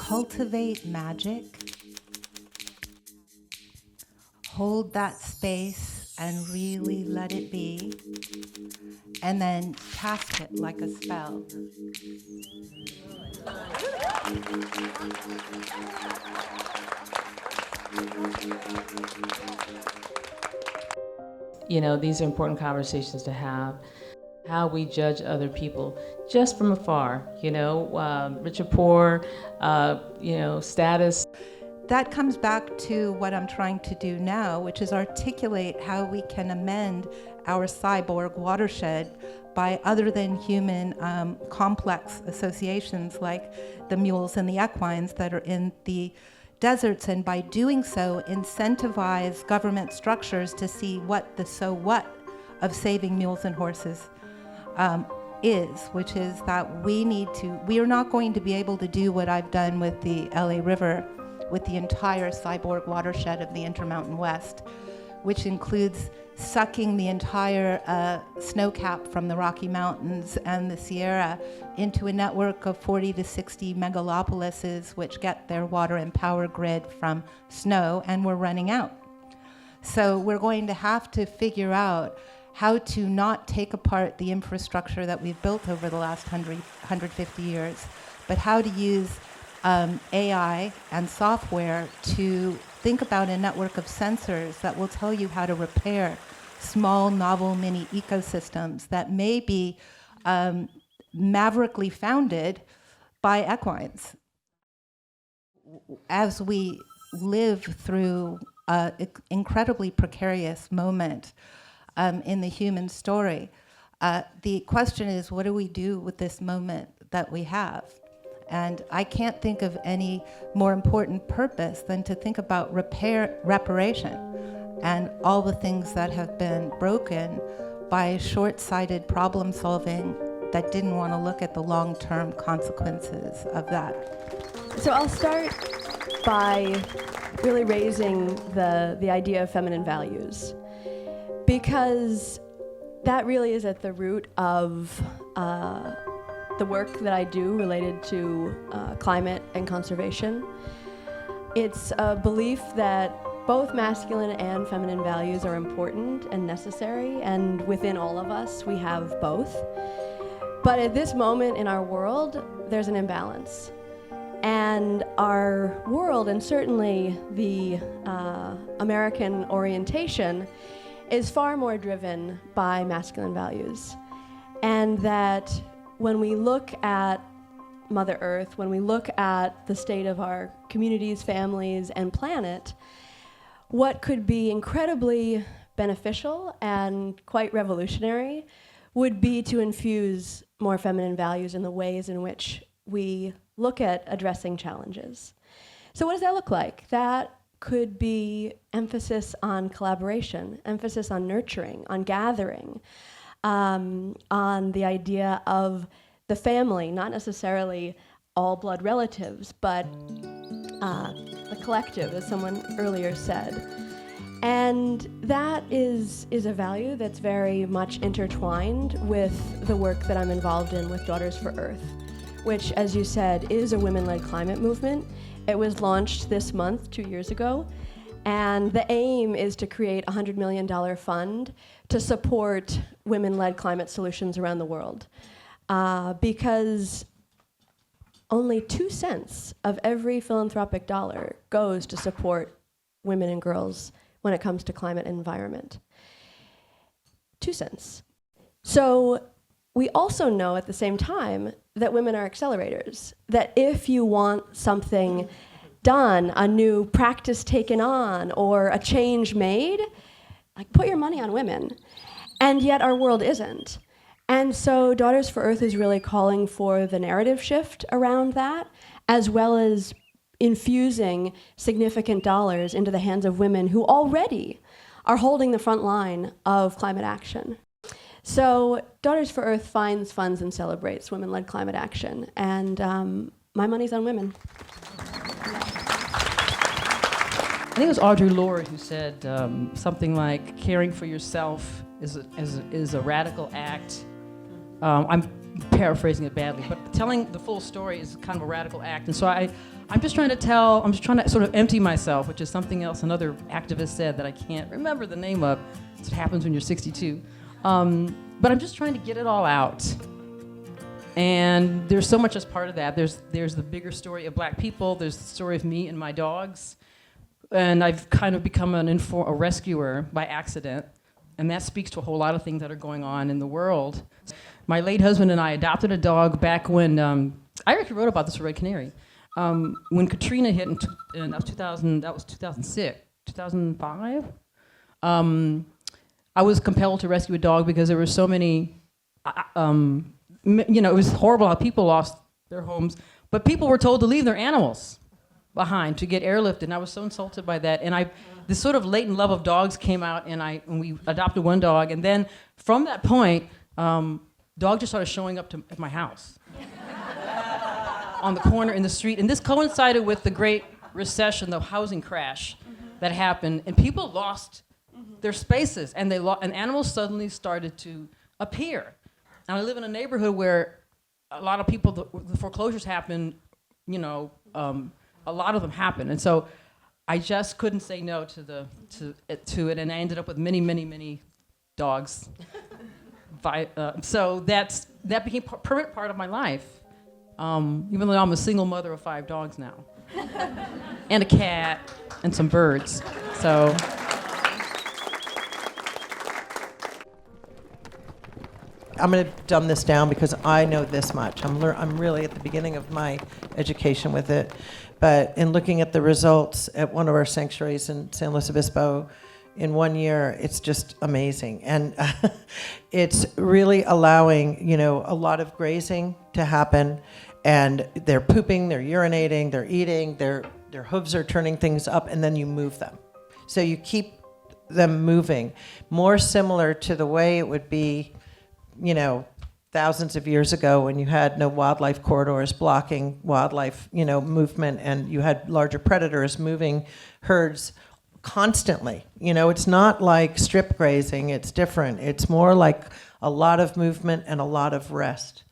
cultivate magic, hold that space and really let it be, and then cast it like a spell. You know, these are important conversations to have. How we judge other people just from afar, you know, rich or poor, you know, status. That comes back to what I'm trying to do now, which is articulate how we can amend our cyborg watershed by other than human complex associations like the mules and the equines that are in the deserts, and by doing so incentivize government structures to see what the so what of saving mules and horses is, which is that we are not going to be able to do what I've done with the LA River, with the entire cyborg watershed of the Intermountain West, which includes sucking the entire snowcap from the Rocky Mountains and the Sierra into a network of 40 to 60 megalopolises which get their water and power grid from snow, and we're running out. So we're going to have to figure out how to not take apart the infrastructure that we've built over the last 150 years, but how to use AI and software to think about a network of sensors that will tell you how to repair small, novel, mini ecosystems that may be maverickly founded by equines. As we live through an incredibly precarious moment in the human story, the question is, what do we do with this moment that we have? And I can't think of any more important purpose than to think about reparation and all the things that have been broken by short-sighted problem solving that didn't want to look at the long-term consequences of that. So I'll start by really raising the idea of feminine values, because that really is at the root of the work that I do related to climate and conservation. It's a belief that both masculine and feminine values are important and necessary, and within all of us we have both. But at this moment in our world, there's an imbalance. And our world, and certainly the American orientation, is far more driven by masculine values. And that when we look at Mother Earth, when we look at the state of our communities, families, and planet, what could be incredibly beneficial and quite revolutionary would be to infuse more feminine values in the ways in which we look at addressing challenges. So what does that look like? That could be emphasis on collaboration, emphasis on nurturing, on gathering, on the idea of the family, not necessarily all blood relatives, but the collective, as someone earlier said. And that is a value that's very much intertwined with the work that I'm involved in with Daughters for Earth, which, as you said, is a women-led climate movement. It was launched this month, 2 years ago, and the aim is to create a $100 million fund to support women-led climate solutions around the world. Because only 2 cents of every philanthropic dollar goes to support women and girls when it comes to climate and environment. 2 cents. So we also know at the same time that women are accelerators, that if you want something done, a new practice taken on, or a change made, like, put your money on women. And yet our world isn't. And so Daughters for Earth is really calling for the narrative shift around that, as well as infusing significant dollars into the hands of women who already are holding the front line of climate action. So Daughters for Earth finds, funds, and celebrates women-led climate action, and my money's on women. I think it was Audre Lorde who said something like, caring for yourself is a radical act. I'm paraphrasing it badly, but telling the full story is kind of a radical act. And so I'm just trying to sort of empty myself, which is something else another activist said that I can't remember the name of. It's what happens when you're 62. But I'm just trying to get it all out. And there's so much as part of that. There's the bigger story of Black people. There's the story of me and my dogs. And I've kind of become a rescuer by accident. And that speaks to a whole lot of things that are going on in the world. My late husband and I adopted a dog back when, I actually wrote about this for Red Canary. When Katrina hit in 2000, that was 2006, 2005. I was compelled to rescue a dog because there were so many, it was horrible how people lost their homes, but people were told to leave their animals behind to get airlifted, and I was so insulted by that. And this sort of latent love of dogs came out, and we adopted one dog, and then from that point, dogs just started showing up at my house on the corner in the street, and this coincided with the Great Recession, the housing crash that happened, and people lost their spaces, and animals suddenly started to appear. And I live in a neighborhood where a lot of people, the foreclosures happen, a lot of them happen, and so I just couldn't say no to it, and I ended up with many, many, many dogs. So that became a permanent part of my life, even though I'm a single mother of 5 dogs now, and a cat, and some birds. So. I'm going to dumb this down because I know this much. I'm really at the beginning of my education with it. But in looking at the results at one of our sanctuaries in San Luis Obispo in 1 year, it's just amazing. And it's really allowing, a lot of grazing to happen. And they're pooping, they're urinating, they're eating, their hooves are turning things up, and then you move them. So you keep them moving. More similar to the way it would be thousands of years ago when you had no wildlife corridors blocking wildlife, movement, and you had larger predators moving herds constantly. It's not like strip grazing, it's different. It's more like a lot of movement and a lot of rest.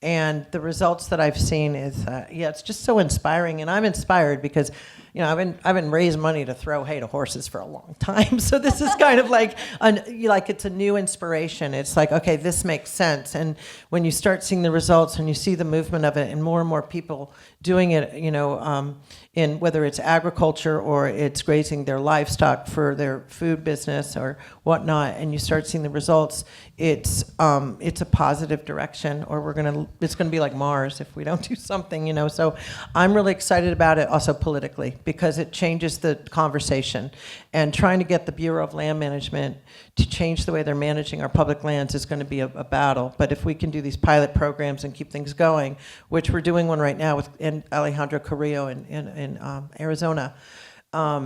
And the results that I've seen is, it's just so inspiring. And I'm inspired because, I've been raising money to throw hay to horses for a long time. So this is kind of like it's a new inspiration. It's like, okay, this makes sense. And when you start seeing the results and you see the movement of it, and more people doing it, in whether it's agriculture or it's grazing their livestock for their food business or whatnot, and you start seeing the results, it's a positive direction. Or it's gonna be like Mars if we don't do something, So I'm really excited about it, also politically, because it changes the conversation. And trying to get the Bureau of Land Management to change the way they're managing our public lands is going to be a battle. But if we can do these pilot programs and keep things going, which we're doing one right now with Alejandro Carrillo in Arizona.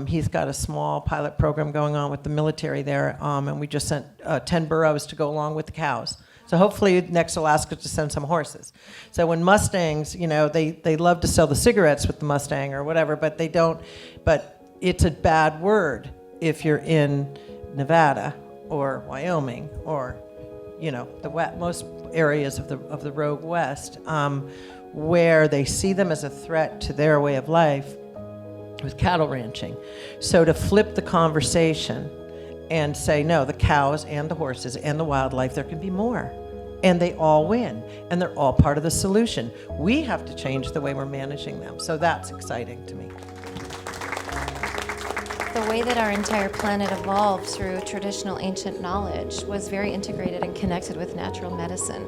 He's got a small pilot program going on with the military there, and we just sent 10 burros to go along with the cows. So hopefully next Alaska to send some horses. So when Mustangs, they love to sell the cigarettes with the Mustang or whatever, but they don't. But it's a bad word if you're in Nevada or Wyoming or, most areas of the Rogue West, where they see them as a threat to their way of life with cattle ranching. So to flip the conversation and say, no, the cows and the horses and the wildlife, there can be more. And they all win. And they're all part of the solution. We have to change the way we're managing them. So that's exciting to me. The way that our entire planet evolved through traditional ancient knowledge was very integrated and connected with natural medicine.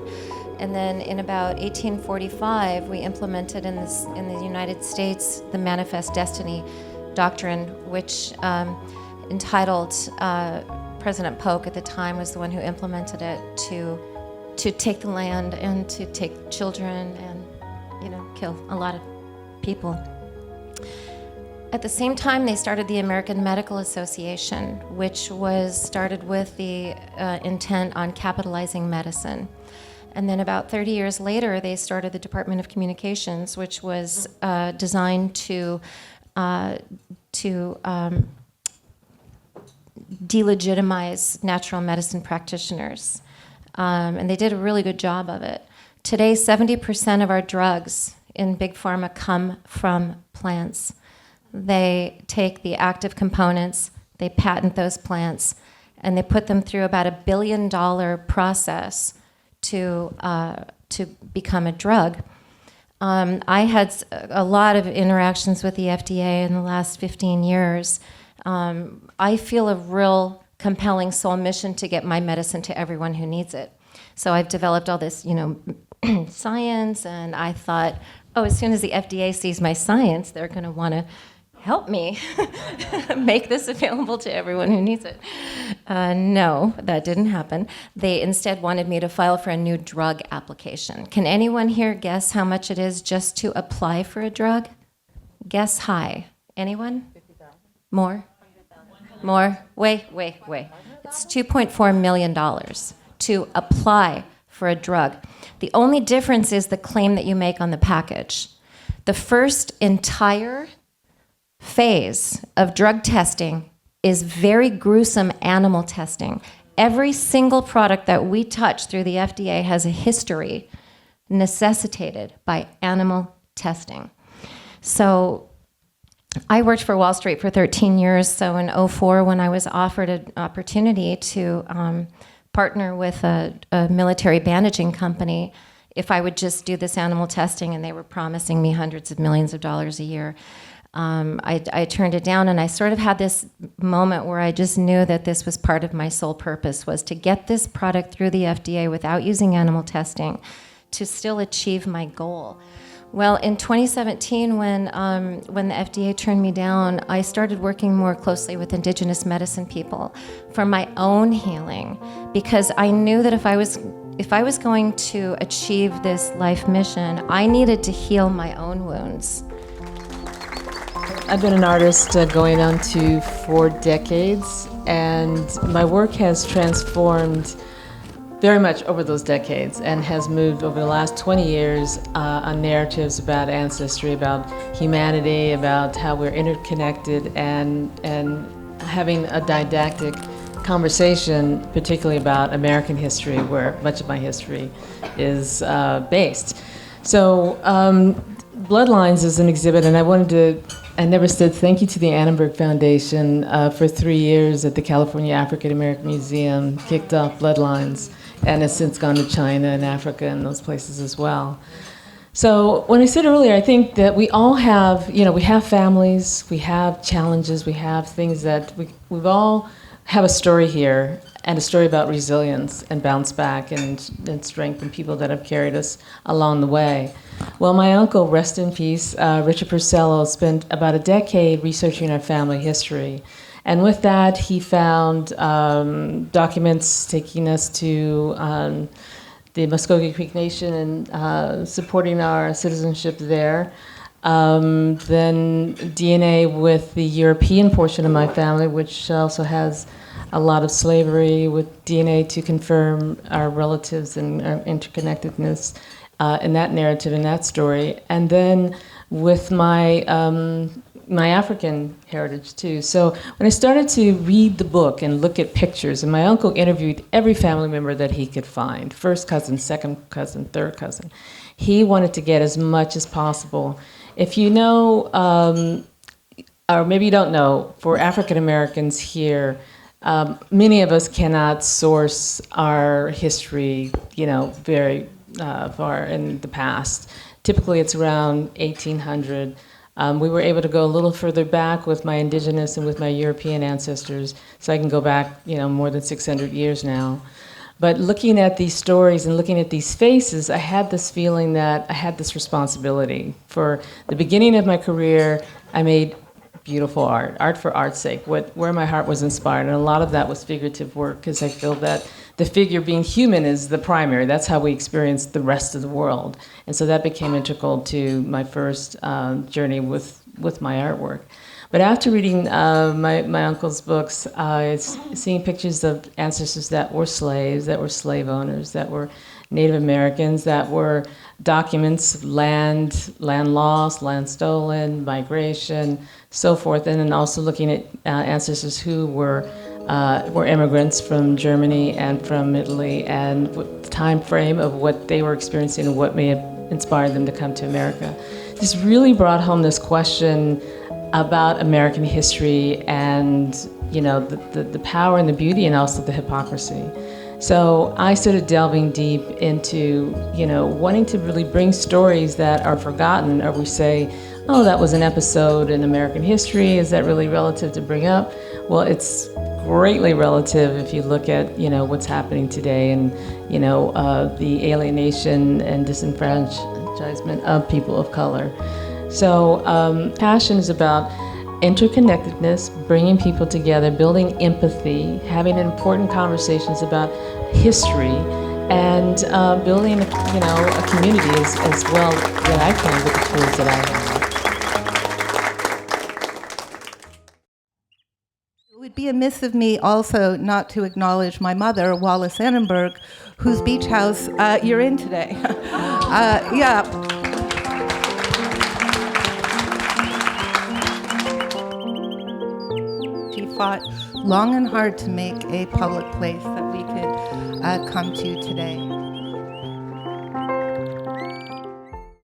And then in about 1845, we implemented in the United States the Manifest Destiny doctrine, which entitled President Polk at the time was the one who implemented it to take the land and to take children and kill a lot of people. At the same time, they started the American Medical Association, which was started with the intent on capitalizing medicine. And then about 30 years later, they started the Department of Communications, which was designed to delegitimize natural medicine practitioners. And they did a really good job of it. Today, 70% of our drugs in Big Pharma come from plants. They take the active components, they patent those plants, and they put them through about $1 billion process to become a drug. I had a lot of interactions with the FDA in the last 15 years. I feel a real compelling soul mission to get my medicine to everyone who needs it. So I've developed all this, science, and I thought, as soon as the FDA sees my science, they're going to want to help me make this available to everyone who needs it. No, that didn't happen. They instead wanted me to file for a new drug application. Can anyone here guess how much it is just to apply for a drug? Guess high. Anyone? 50,000. More? More? Wait. It's $2.4 million to apply for a drug. The only difference is the claim that you make on the package. The first entire phase of drug testing is very gruesome animal testing. Every single product that we touch through the FDA has a history necessitated by animal testing. So I worked for Wall Street for 13 years, so in 2004, when I was offered an opportunity to partner with a military bandaging company, if I would just do this animal testing, and they were promising me hundreds of millions of dollars a year, I turned it down, and I sort of had this moment where I just knew that this was part of my sole purpose, was to get this product through the FDA without using animal testing to still achieve my goal. Well, in 2017, when the FDA turned me down, I started working more closely with indigenous medicine people for my own healing, because I knew that if I was going to achieve this life mission, I needed to heal my own wounds. I've been an artist going on to 4 decades, and my work has transformed very much over those decades and has moved over the last 20 years on narratives about ancestry, about humanity, about how we're interconnected, and having a didactic conversation, particularly about American history, where much of my history is based. So Bloodlines is an exhibit, and I never said thank you to the Annenberg Foundation for 3 years at the California African American Museum, kicked off Bloodlines, and has since gone to China and Africa and those places as well. So when I said earlier, I think that we all have, we have families, we have challenges, we have things that we've all have a story here, and a story about resilience and bounce back and strength, and people that have carried us along the way. Well, my uncle, rest in peace, Richard Purcello, spent about a decade researching our family history. And with that, he found documents taking us to the Muskogee Creek Nation and supporting our citizenship there. Then DNA with the European portion of my family, which also has a lot of slavery, with DNA to confirm our relatives and our interconnectedness in that narrative, in that story. And then with my African heritage too. So when I started to read the book and look at pictures, and my uncle interviewed every family member that he could find, first cousin, second cousin, third cousin. He wanted to get as much as possible. If you know, or maybe you don't know, for African Americans here, many of us cannot source our history, very far in the past. Typically it's around 1800. We were able to go a little further back with my indigenous and with my European ancestors, so I can go back, more than 600 years now. But looking at these stories and looking at these faces, I had this feeling that I had this responsibility. For the beginning of my career, I made beautiful art for art's sake, where my heart was inspired. And a lot of that was figurative work, because I feel that the figure being human is the primary. That's how we experience the rest of the world. And so that became integral to my first journey with my artwork. But after reading my uncle's books, seeing pictures of ancestors that were slaves, that were slave owners, that were Native Americans, that were documents, land lost, land stolen, migration, so forth, and then also looking at ancestors who were immigrants from Germany and from Italy, and the time frame of what they were experiencing and what may have inspired them to come to America. this really brought home this question about American history and, you know, the power and the beauty and also the hypocrisy. So I started delving deep into, you know, wanting to really bring stories that are forgotten, or we say, oh, that was an episode in American history. Is that really relative to bring up? Well, it's greatly relative if you look at, you know, what's happening today and, you know, the alienation and disenfranchisement of people of color. So Passion is about interconnectedness, bringing people together, building empathy, having important conversations about history, and building, you know, a community as well that I can with the tools that I have. It would be amiss of me also not to acknowledge my mother, Wallace Annenberg, whose beach house you're in today. Yeah. She fought long and hard to make a public place that we could come to today.